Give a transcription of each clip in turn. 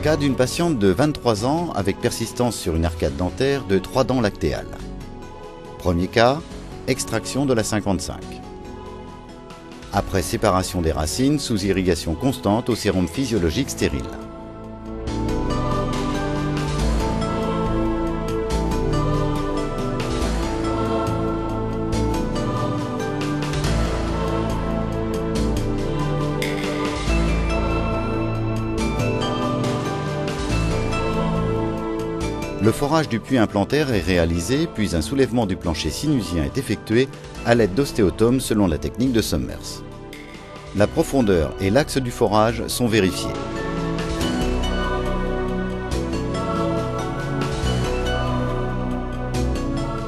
cas d'une patiente de 23 ans avec persistance sur une arcade dentaire de 3 dents lactéales. Premier cas, extraction de la 55. Après séparation des racines sous irrigation constante au sérum physiologique stérile. Le forage du puits implantaire est réalisé, puis un soulèvement du plancher sinusien est effectué à l'aide d'ostéotomes selon la technique de Summers. La profondeur et l'axe du forage sont vérifiés.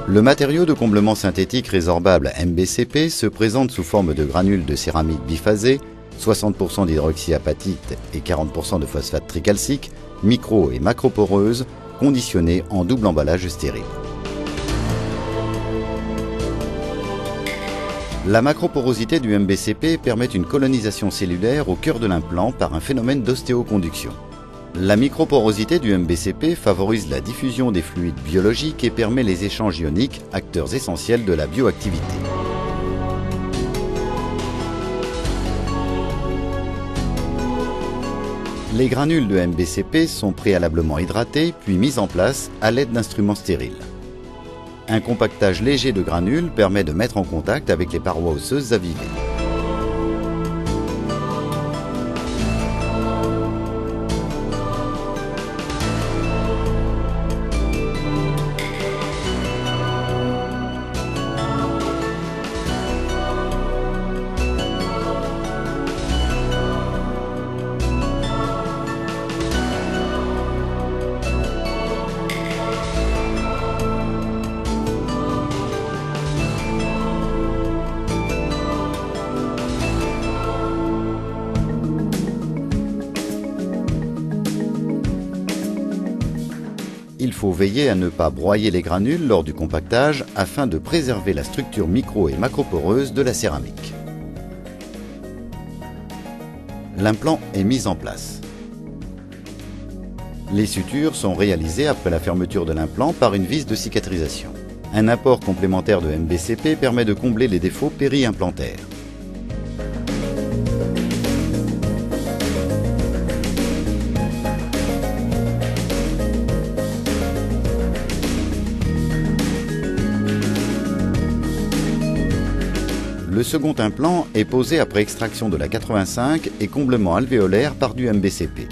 Le matériau de comblement synthétique résorbable MBCP se présente sous forme de granules de céramique biphasé, 60% d'hydroxyapatite et 40% de phosphate tricalcique, micro- et macroporeuses, conditionnées en double emballage stérile. La macroporosité du MBCP permet une colonisation cellulaire au cœur de l'implant par un phénomène d'ostéoconduction. La microporosité du MBCP favorise la diffusion des fluides biologiques et permet les échanges ioniques, acteurs essentiels de la bioactivité. Les granules de MBCP sont préalablement hydratés puis mis en place à l'aide d'instruments stériles. Un compactage léger de granules permet de mettre en contact avec les parois osseuses avivées. Il faut veiller à ne pas broyer les granules lors du compactage afin de préserver la structure micro- et macroporeuse de la céramique. L'implant est mis en place. Les sutures sont réalisées après la fermeture de l'implant par une vis de cicatrisation. Un apport complémentaire de MBCP permet de combler les défauts péri-implantaires. Le second implant est posé après extraction de la 85 et comblement alvéolaire par du MBCP.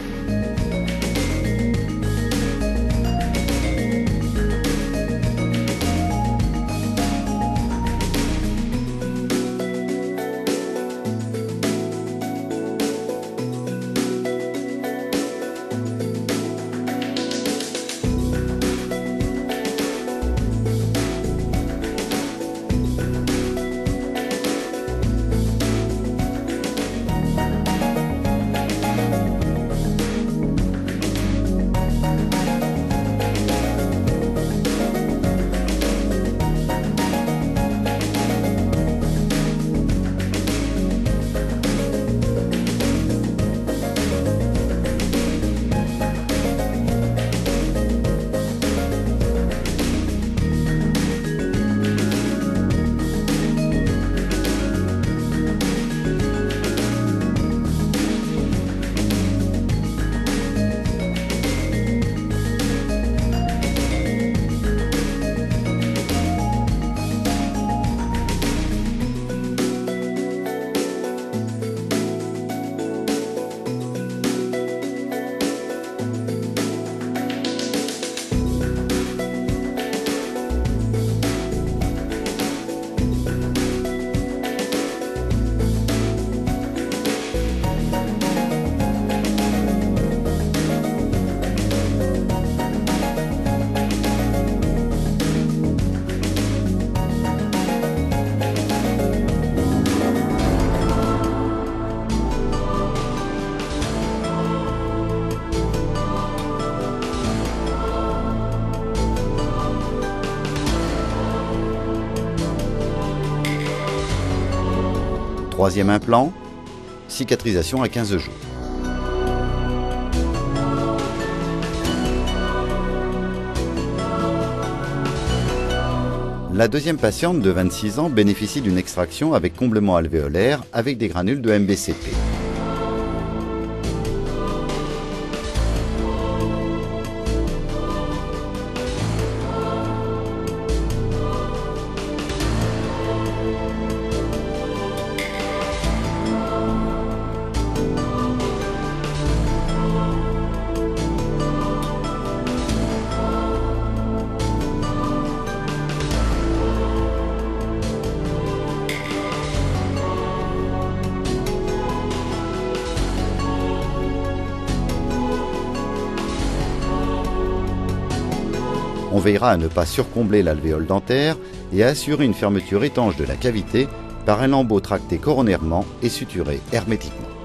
Troisième implant, cicatrisation à 15 jours. La deuxième patiente de 26 ans bénéficie d'une extraction avec comblement alvéolaire avec des granules de MBCP. On veillera à ne pas surcombler l'alvéole dentaire et à assurer une fermeture étanche de la cavité par un lambeau tracté coronairement et suturé hermétiquement.